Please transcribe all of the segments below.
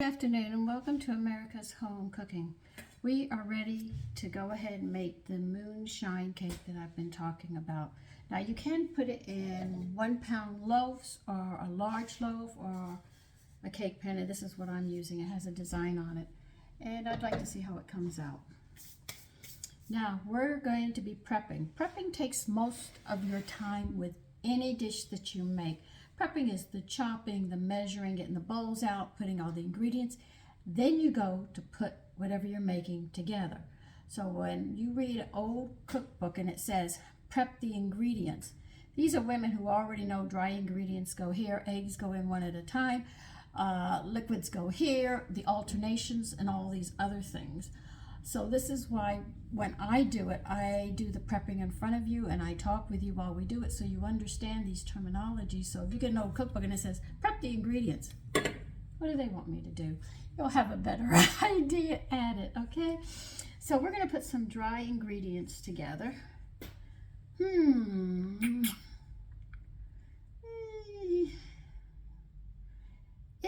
Good afternoon and welcome to America's Home Cooking. We are ready to go ahead and make the moonshine cake that I've been talking about. Now you can put it in 1 pound loaves or a large loaf or a cake pan, and this is what I'm using. It has a design on it and I'd like to see how it comes out. Now we're going to be prepping. Prepping takes most of your time with any dish that you make. Prepping is the chopping, the measuring, getting the bowls out, putting all the ingredients. Then you go to put whatever you're making together. So when you read an old cookbook and it says, prep the ingredients, these are women who already know dry ingredients go here, eggs go in one at a time, liquids go here, the alternations and all these other things. So this is why when I do it, I do the prepping in front of you and I talk with you while we do it so you understand these terminologies. So if you get an old cookbook and it says, prep the ingredients, what do they want me to do? You'll have a better idea at it, okay? So we're gonna put some dry ingredients together. It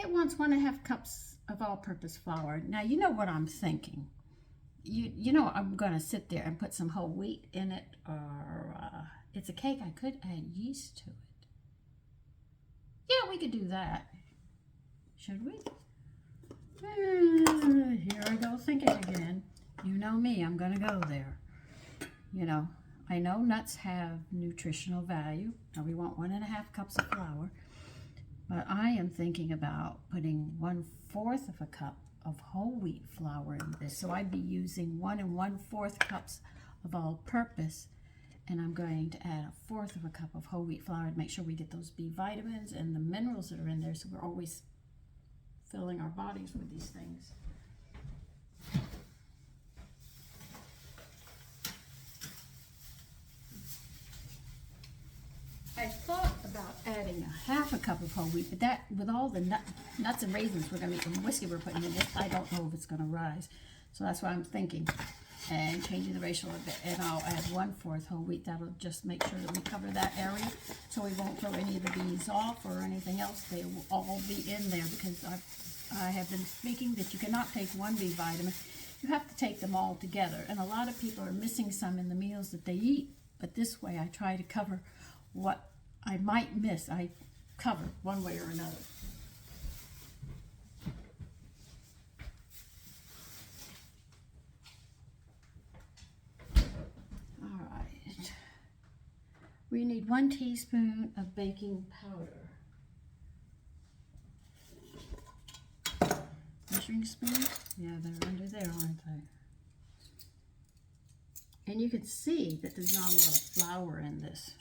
wants 1.5 cups of all-purpose flour. Now you know what I'm thinking. You know I'm going to sit there and put some whole wheat in it, or it's a cake. I could add yeast to it. Yeah, we could do that. Should we? Here I go thinking again. You know me, I'm going to go there. You know, I know nuts have nutritional value. Now we want 1.5 cups of flour, but I am thinking about putting 1/4 of a cup of whole wheat flour in this. So I'd be using 1 1/4 cups of all-purpose, and I'm going to add 1/4 of a cup of whole wheat flour to make sure we get those B vitamins and the minerals that are in there, so we're always filling our bodies with these things. I thought about adding 1/2 cup of whole wheat, but that, with all the nuts and raisins we're going to make, and whiskey we're putting in this, I don't know if it's going to rise. So that's why I'm thinking and changing the ratio a bit. And I'll add 1/4 whole wheat. That'll just make sure that we cover that area so we won't throw any of the bees off or anything else. They will all be in there because I have been speaking that you cannot take one B vitamin. You have to take them all together. And a lot of people are missing some in the meals that they eat. But this way I try to cover what I might miss. I cover one way or another. All right. We need 1 teaspoon of baking powder. Measuring spoon? Yeah, they're under there, aren't they? And you can see that there's not a lot of flour in this.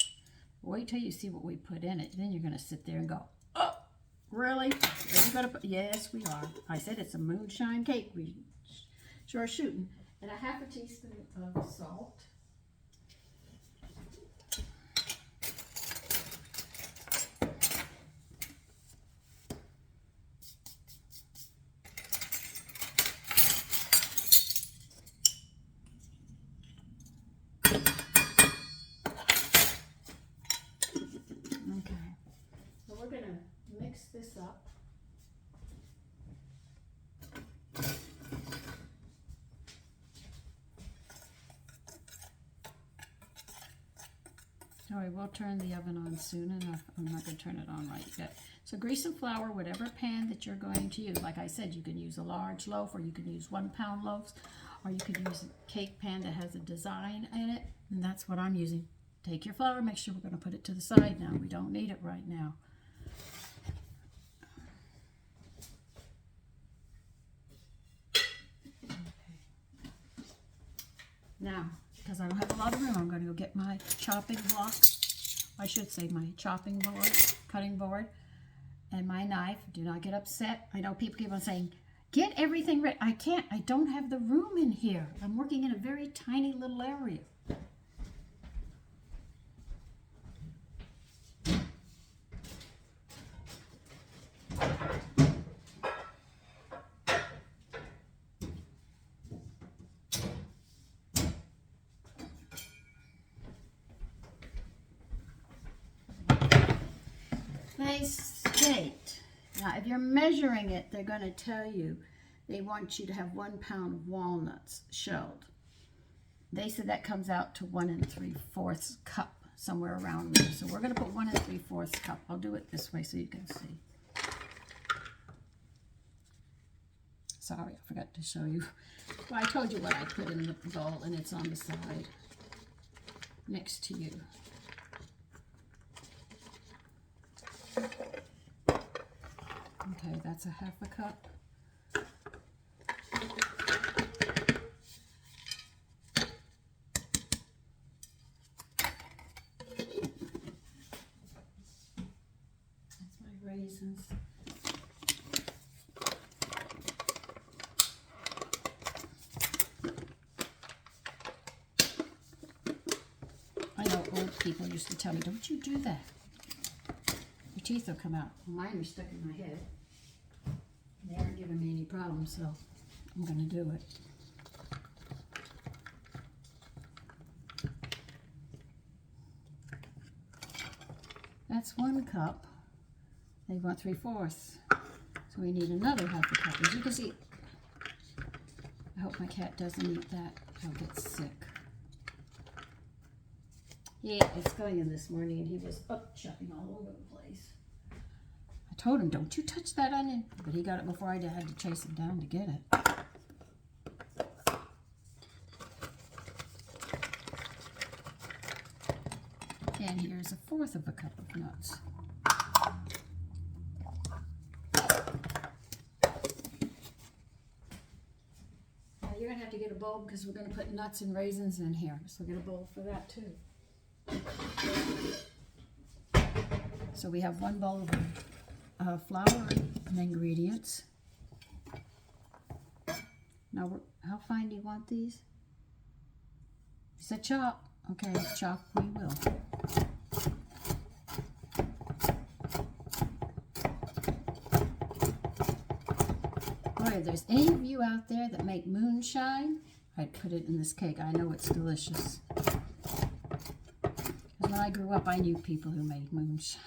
Wait till you see what we put in it. Then you're going to sit there and go, oh, really? Are you going to put? Yes, we are. I said it's a moonshine cake. We sure are shooting. And 1/2 teaspoon of salt. We're going to mix this up. All right, we'll turn the oven on soon enough. I'm not going to turn it on right yet. So grease and flour whatever pan that you're going to use. Like I said, you can use a large loaf, or you can use 1 pound loaves, or you could use a cake pan that has a design in it. And that's what I'm using. Take your flour, make sure we're going to put it to the side now. We don't need it right now. Now, because I don't have a lot of room, I'm going to go get my chopping block. I should say my chopping board, cutting board, and my knife. Do not get upset. I know people keep on saying, get everything ready. I can't. I don't have the room in here. I'm working in a very tiny little area. Nice state. Now, if you're measuring it, they're going to tell you they want you to have 1 pound of walnuts shelled. They said that comes out to 1 3/4 cup, somewhere around there. So we're going to put 1 3/4 cup. I'll do it this way so you can see. Sorry, I forgot to show you. Well, I told you what I put in the bowl, and it's on the side next to you. Okay, that's a 1/2 cup. That's my raisins. I know old people used to tell me, don't you do that. Your teeth will come out. Well, mine are stuck in my head. They aren't giving me any problems, so I'm going to do it. That's 1 cup. They want 3/4. So we need another 1/2 cup. As you can see, I hope my cat doesn't eat that. He'll get sick. Yeah, it's going in this morning, and he was up chucking all over the place. I told him, don't you touch that onion. But he got it before I had to chase him down to get it. And here's 1/4 cup of nuts. Now you're going to have to get a bowl because we're going to put nuts and raisins in here. So get a bowl for that too. So we have 1 bowl of flour and ingredients. Now, how fine do you want these? You said chop. Okay, chop we will. Boy, if there's any of you out there that make moonshine, I'd put it in this cake. I know it's delicious. When I grew up, I knew people who made moonshine.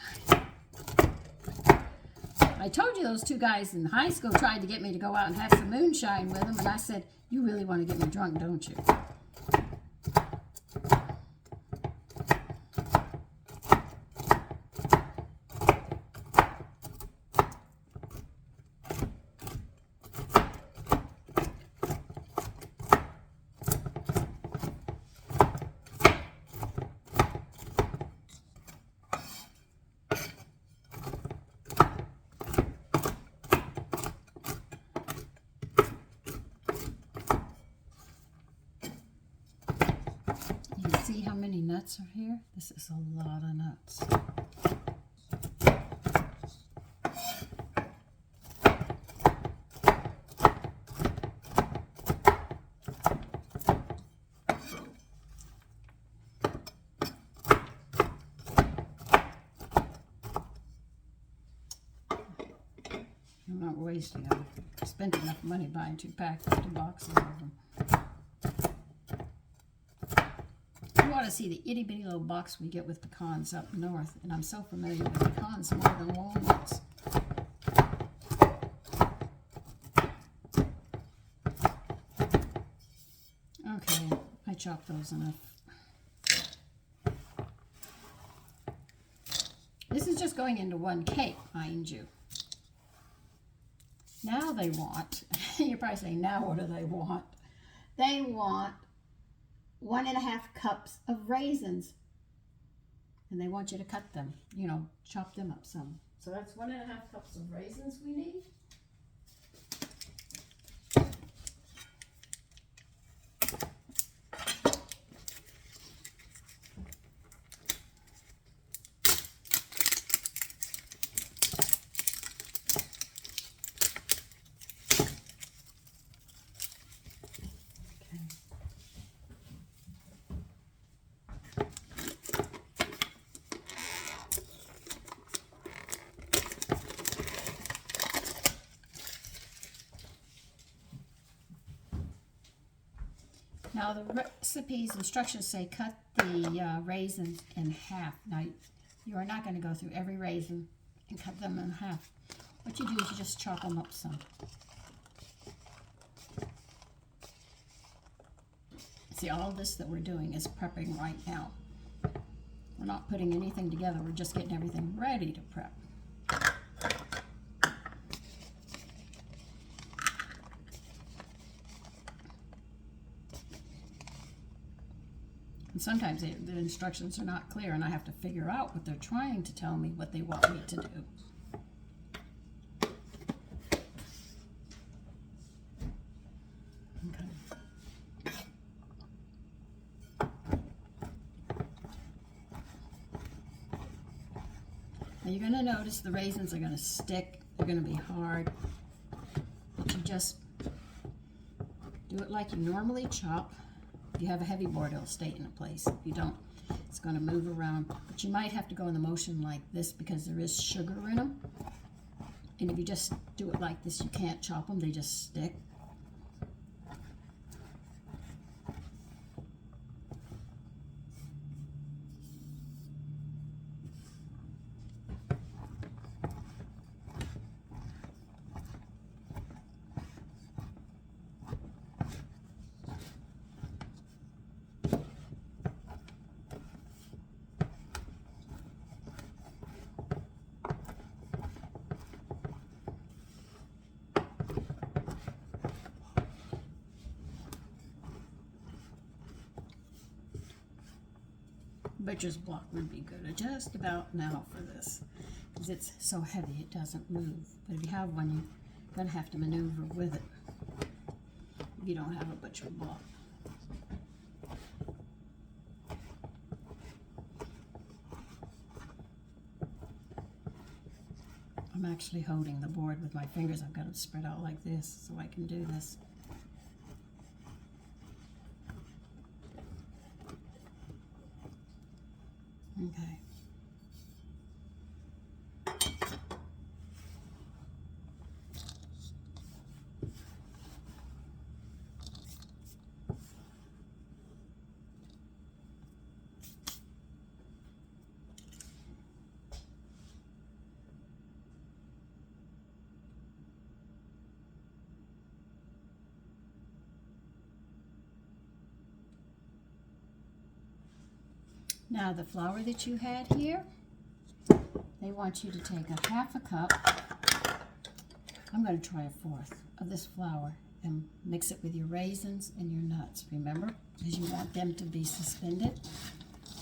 I told you those 2 guys in high school tried to get me to go out and have some moonshine with them, and I said, you really want to get me drunk, don't you? See how many nuts are here? This is a lot of nuts. I'm not wasting them. I spent enough money buying 2 boxes of them. You ought to see the itty bitty little box we get with pecans up north, and I'm so familiar with pecans more than walnuts. Okay, I chopped those enough. This is just going into 1 cake, mind you. Now they want, you're probably saying, now what do they want? They want 1 1/2 cups of raisins. And they want you to cut them, you know, chop them up some. So that's 1 1/2 cups of raisins we need. Now the recipe's instructions say cut the raisins in half. Now you are not going to go through every raisin and cut them in half. what you do is you just chop them up some. See, all this that we're doing is prepping right now. We're not putting anything together, we're just getting everything ready to prep. And sometimes the instructions are not clear and I have to figure out what they're trying to tell me, what they want me to do. Now you're going to notice the raisins are going to stick, they're going to be hard, but you just do it like you normally chop. If you have a heavy board, it'll stay in place. If you don't, it's going to move around, but you might have to go in the motion like this because there is sugar in them, and if you just do it like this, you can't chop them, they just stick. Butcher's block would be good just about now for this because it's so heavy it doesn't move. But if you have one, you're going to have to maneuver with it if you don't have a butcher block. I'm actually holding the board with my fingers. I've got them spread out like this so I can do this. Okay. Now the flour that you had here, they want you to take a half a cup, I'm going to try a fourth of this flour and mix it with your raisins and your nuts, remember, because you want them to be suspended.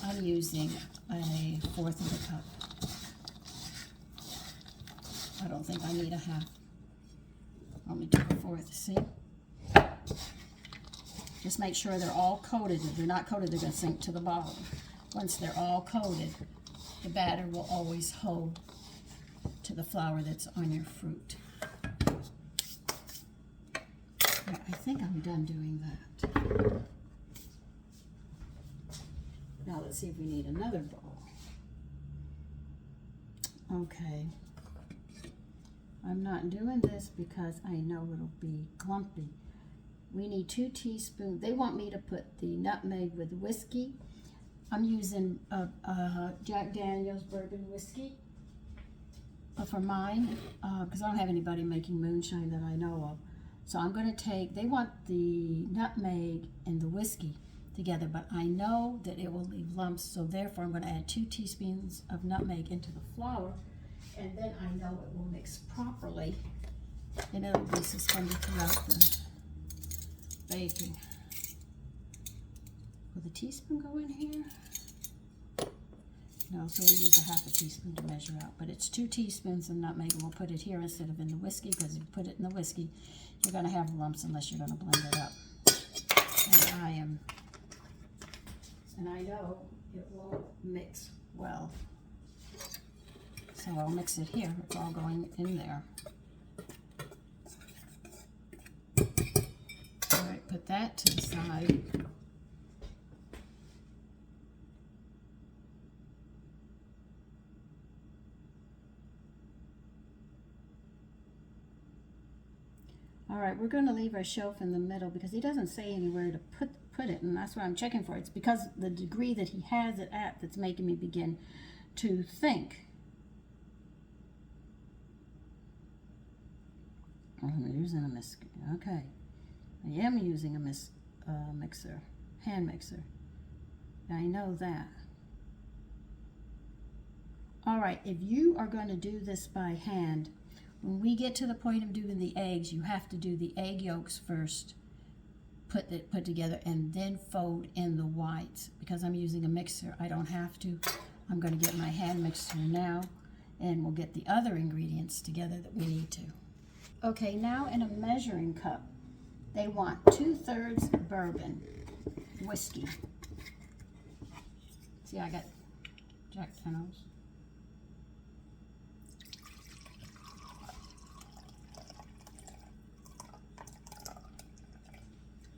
I'm using a fourth of a cup. I don't think I need a half. I'm going to do a fourth, see? Just make sure they're all coated. If they're not coated, they're going to sink to the bottom. Once they're all coated, the batter will always hold to the flour that's on your fruit. Right, I think I'm done doing that. Now let's see if we need another bowl. Okay. I'm not doing this because I know it'll be clumpy. We need 2 teaspoons. They want me to put the nutmeg with whiskey. I'm using Jack Daniel's bourbon whiskey for mine because I don't have anybody making moonshine that I know of. So I'm going to take, they want the nutmeg and the whiskey together, but I know that it will leave lumps, so therefore I'm going to add 2 teaspoons of nutmeg into the flour, and then I know it will mix properly, and it'll be suspended throughout the baking. Will the teaspoon go in here? No, so we'll use a half a teaspoon to measure out. But it's 2 teaspoons of nutmeg, and we'll put it here instead of in the whiskey, because if you put it in the whiskey, you're going to have lumps unless you're going to blend it up. And I know it won't mix well. So I'll mix it here. It's all going in there. All right, put that to the side. All right, we're going to leave our shelf in the middle because he doesn't say anywhere to put it, and that's what I'm checking for. It's because the degree that he has it at that's making me begin to think. I'm using a mixer. Okay. I am using a mixer, hand mixer. I know that. All right, if you are going to do this by hand, when we get to the point of doing the eggs, you have to do the egg yolks first, put together, and then fold in the whites. Because I'm using a mixer, I don't have to. I'm going to get my hand mixer now, and we'll get the other ingredients together that we need to. Okay, now in a measuring cup, they want 2/3 bourbon whiskey. See, I got Jack Daniels.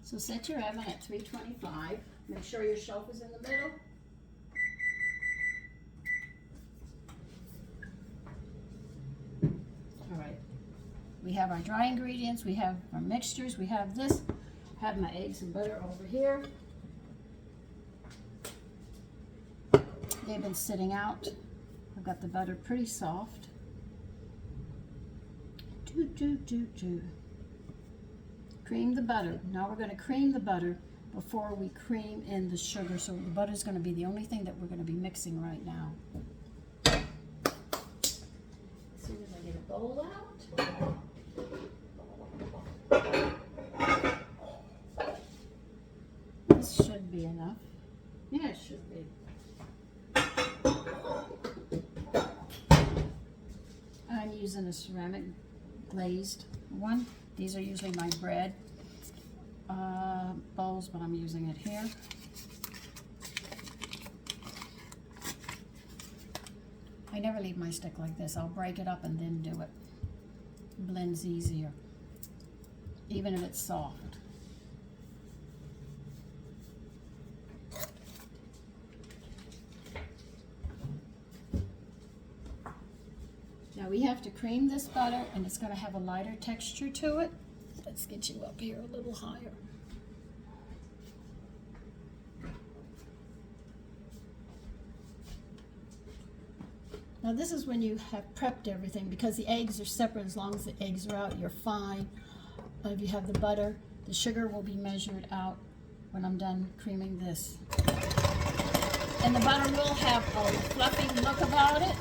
So set your oven at 325. Make sure your shelf is in the middle. All right. We have our dry ingredients. We have our mixtures. We have this. I have my eggs and butter over here. They've been sitting out. I've got the butter pretty soft. Cream the butter. Now we're going to cream the butter before we cream in the sugar. So the butter is going to be the only thing that we're going to be mixing right now. As soon as I get a bowl out. This should be enough. Yeah, it should be. I'm using a ceramic glazed one. These are usually my bread bowls, but I'm using it here. I never leave my stick like this. I'll break it up and then do it. Blends easier, even if it's soft. Now we have to cream this butter, and it's going to have a lighter texture to it. Let's get you up here a little higher. Now this is when you have prepped everything, because the eggs are separate. As long as the eggs are out, you're fine. If you have the butter, the sugar will be measured out when I'm done creaming this. And the butter will have a fluffy look about it.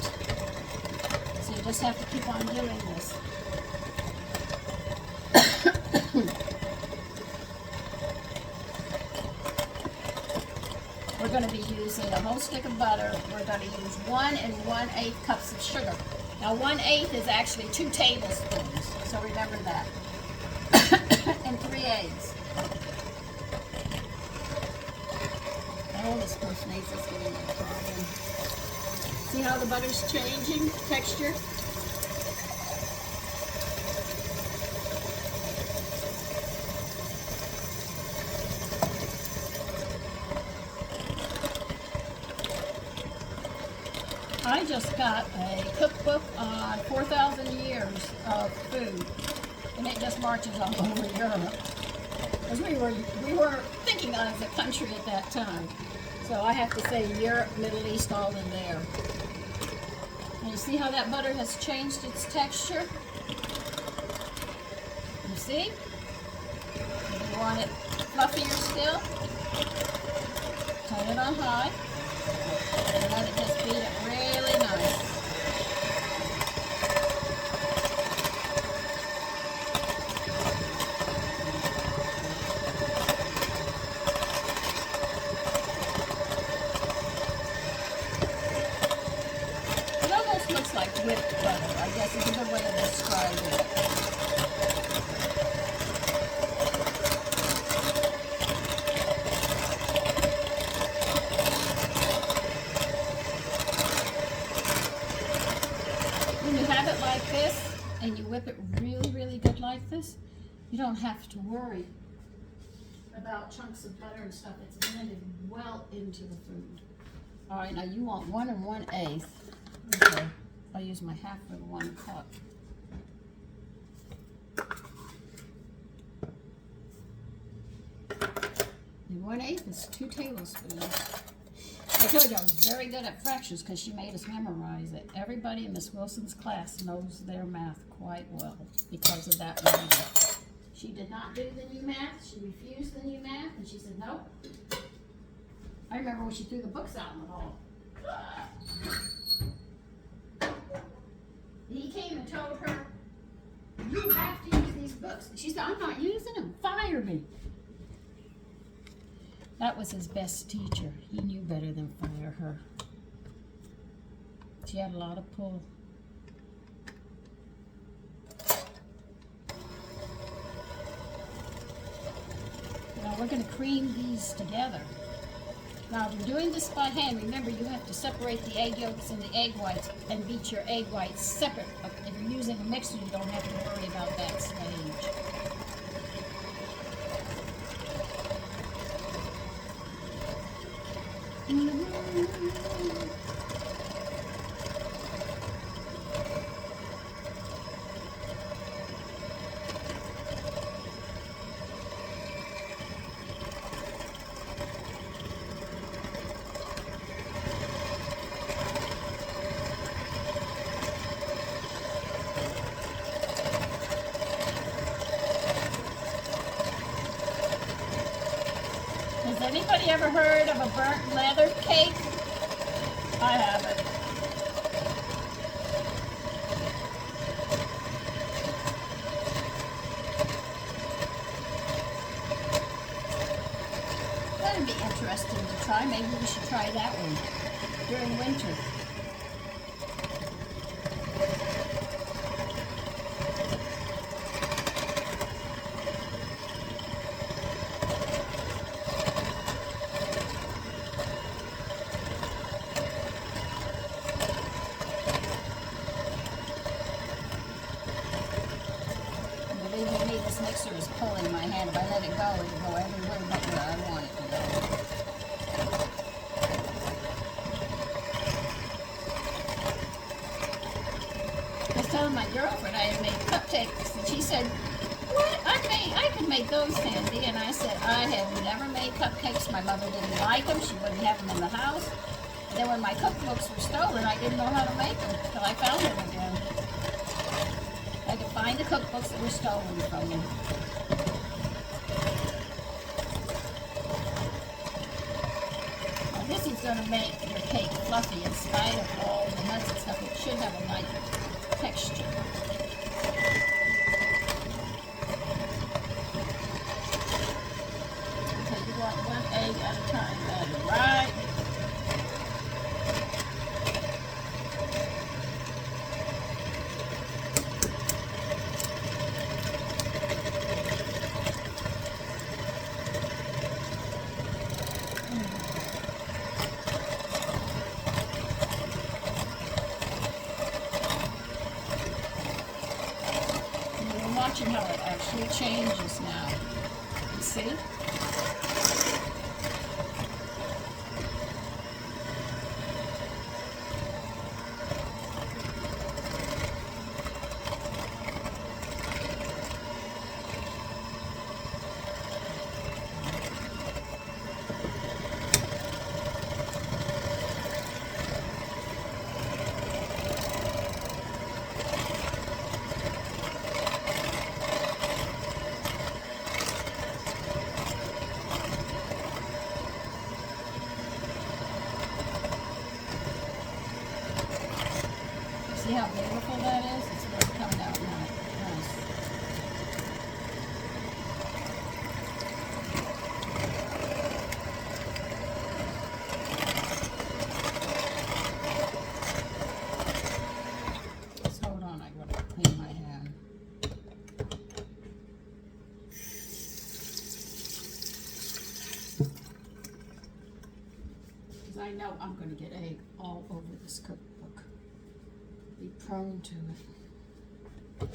So you just have to keep on doing this. We're going to be using a whole stick of butter. We're going to use 1 1/8 cups of sugar. Now 1/8 is actually 2 tablespoons, so remember that. And 3 eggs. Oh, this Postmates is getting a problem. See how the butter's changing texture? I just got a cookbook on 4,000 years of food, and it just marches all over Europe. Because we were thinking as a country at that time. So I have to say Europe, Middle East, all in there. And you see how that butter has changed its texture? You see? If you want it fluffier still, turn it on high. And let it just beat it really nice. It almost looks like whipped butter, I guess is a good way to describe it. When you have it like this, and you whip it really, really good like this, you don't have to worry about chunks of butter and stuff. It's blended well into the food. All right, now you want 1 1/8. Okay, I'll use my half of 1 cup. And 1/8 is 2 tablespoons. I told you I was very good at fractions because she made us memorize it. Everybody in Miss Wilson's class knows their math quite well because of that lady. She did not do the new math. She refused the new math, and she said, nope. I remember when she threw the books out in the hall. He came and told her, you have to use these books. She said, I'm not using them. Fire me. That was his best teacher. He knew better than fire her. She had a lot of pull. Now we're going to cream these together. Now if you're doing this by hand, remember you have to separate the egg yolks and the egg whites and beat your egg whites separate. If you're using a mixer, you don't have to worry about that stage. Has anybody ever heard of a burnt leather cake? I haven't. That'd be interesting to try. Maybe we should try that one during winter. This mixer is pulling my hand. If I let it go, it'll go everywhere but where I want it to go. I was telling my girlfriend I had made cupcakes, and she said, what? I could make those, Sandy. And I said, I have never made cupcakes. My mother didn't like them. She wouldn't have them in the house. And then when my cookbooks were stolen, I didn't know how to make them until I found them again. I could find the cookbooks that were stolen from me. Now this is going to make your cake fluffy in spite of all the nuts and stuff. It should have a nice texture. Okay, you want one egg at a time, added, right? Watching how it actually changes now. You see? See how beautiful that is? It's really coming out nice. Just hold on, I gotta clean my hand. Because I know I'm gonna get egg all over this cookbook. Be prone to it.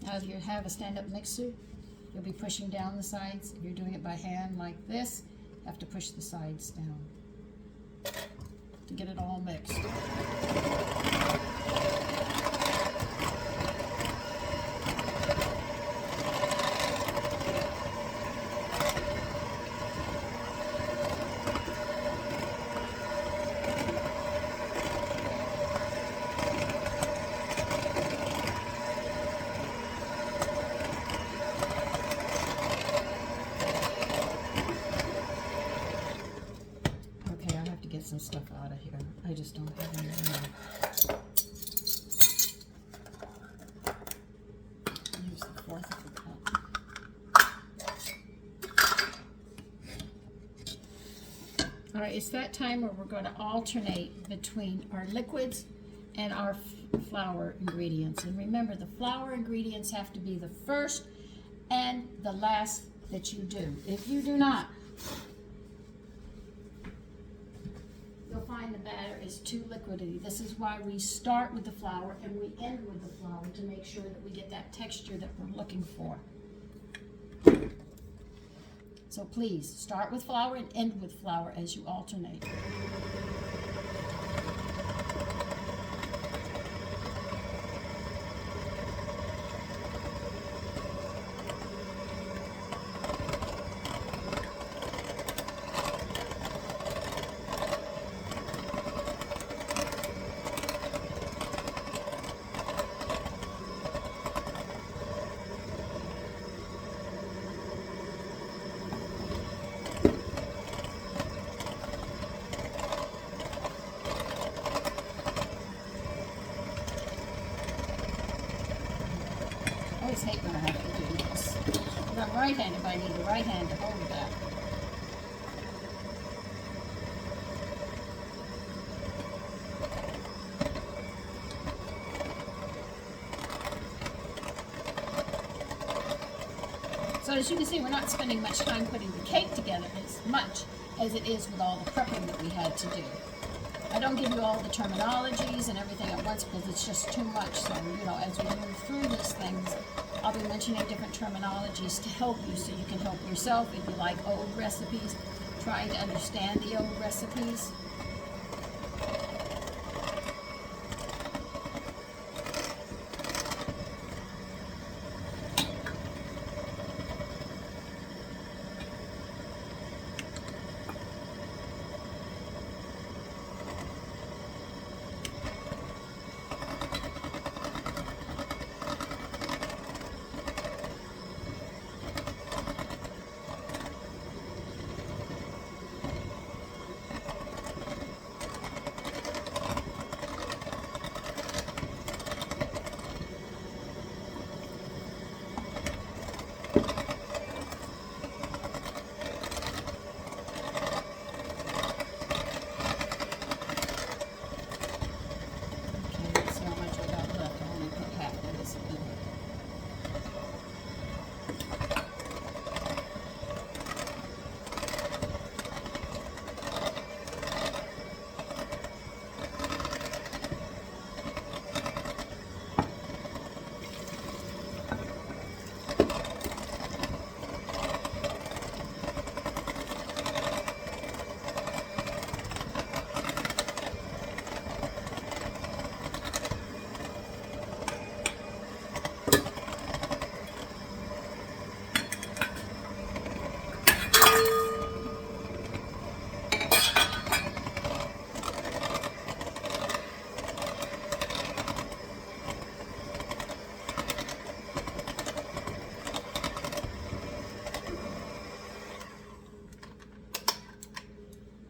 Now if you have a stand-up mixer, you'll be pushing down the sides. If you're doing it by hand like this, you have to push the sides down to get it all mixed. get some stuff out of here. I just don't have any room. Use the 1/4 of the cup. All right, it's that time where we're going to alternate between our liquids and our flour ingredients. And remember, the flour ingredients have to be the first and the last that you do. If you do not, you'll find the batter is too liquidy. This is why we start with the flour and we end with the flour, to make sure that we get that texture that we're looking for. So please start with flour and end with flour as you alternate. I always hate when I have to do this. If I'm right-handed, but I need the right hand to hold that. So as you can see, we're not spending much time putting the cake together as much as it is with all the prepping that we had to do. I don't give you all the terminologies and everything at once because it's just too much. So, you know, as we move through these things, I'll be mentioning different terminologies to help you so you can help yourself. If you like old recipes, trying to understand the old recipes.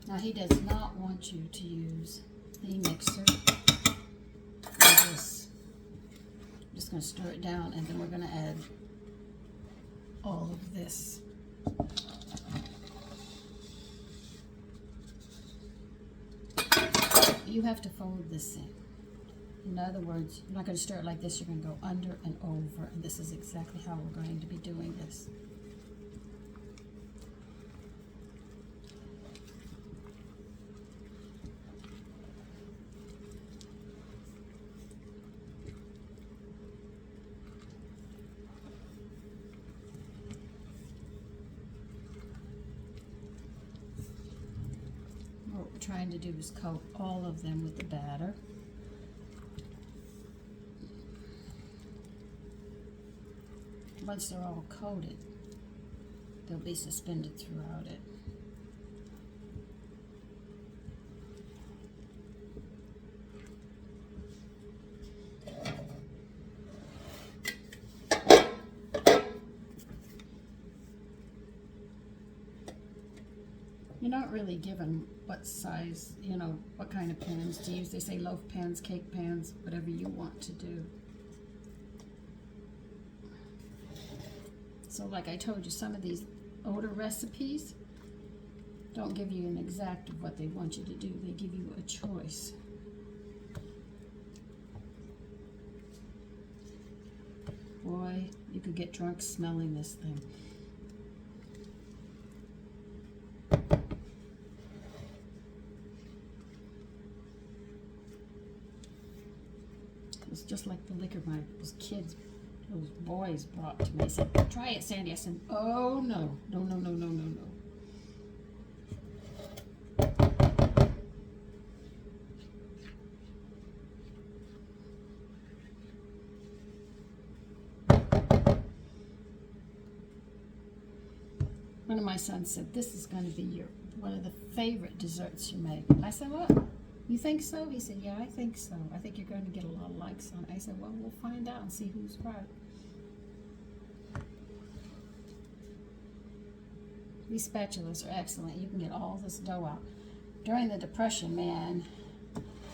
Now he does not want you to use the mixer for this. I'm just going to stir it down and then we're going to add all of this. You have to fold this in. In other words, you're not going to stir it like this, you're going to go under and over, and this is exactly how we're going to be doing this. What we're trying to do is coat all of them with the batter. Once they're all coated, they'll be suspended throughout it. You're not really given what size, you know, what kind of pans to use. They say loaf pans, cake pans, whatever you want to do. So like I told you, some of these older recipes don't give you an exact of what they want you to do. They give you a choice. Boy, you could get drunk smelling this thing. It's just like the liquor those boys brought to me. I said, try it, Sandy. I said, oh no, no, no, no, no, no, no. One of my sons said, this is going to be one of the favorite desserts you make. I said, what? You think so? He said, yeah, I think so. I think you're going to get a lot of likes on it. I said, well, we'll find out and see who's right. These spatulas are excellent. You can get all this dough out. During the Depression, man,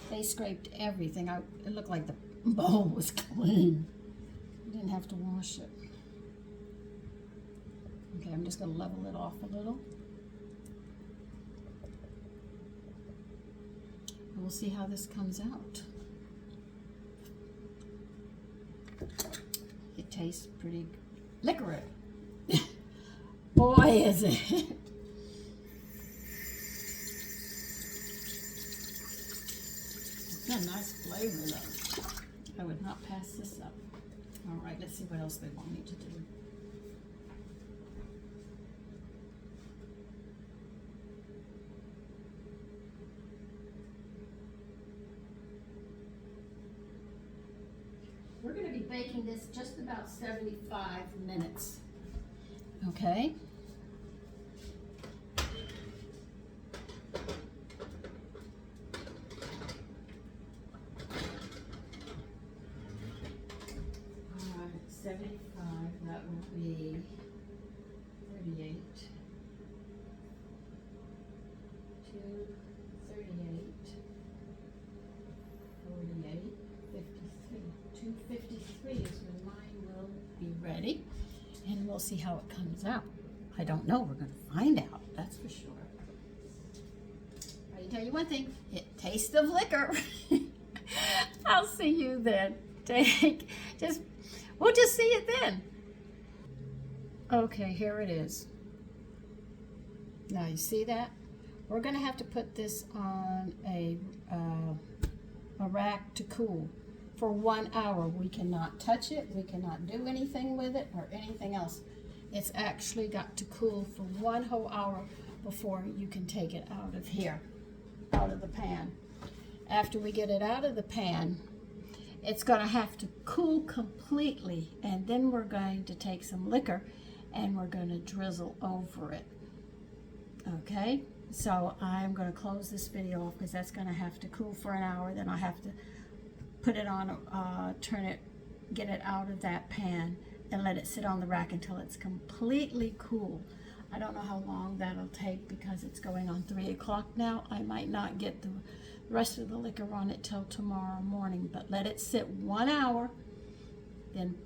they scraped everything out. It looked like the bowl was clean. You didn't have to wash it. Okay, I'm just going to level it off a little. We'll see how this comes out. It tastes pretty licorice. Boy, is it. It's got a nice flavor though. I would not pass this up. All right, let's see what else they want me to do. We're going to be baking this just about 75 minutes. Okay. All right, 75, that will be 38. 238, 48, 53. 253 is when mine will be ready, and we'll see how it comes out. I don't know. We're going to find out. That's for sure. I can tell you one thing. It tastes of liquor. I'll see you then. We'll just see it then. Okay, here it is. Now you see that? We're going to have to put this on a rack to cool for 1 hour. We cannot touch it. We cannot do anything with it or anything else. It's actually got to cool for 1 whole hour before you can take it out of here, out of the pan. After we get it out of the pan, it's going to have to cool completely, and then we're going to take some liquor and we're going to drizzle over it. Okay, so I'm going to close this video off because that's going to have to cool for an hour. Then I have to put it on, get it out of that pan and let it sit on the rack until it's completely cool. I don't know how long that'll take because it's going on 3 o'clock now. I might not get the rest of the liquor on it till tomorrow morning, but let it sit 1 hour, then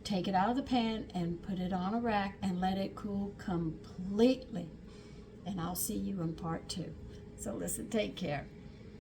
take it out of the pan and put it on a rack and let it cool completely. And I'll see you in part 2. So listen, take care.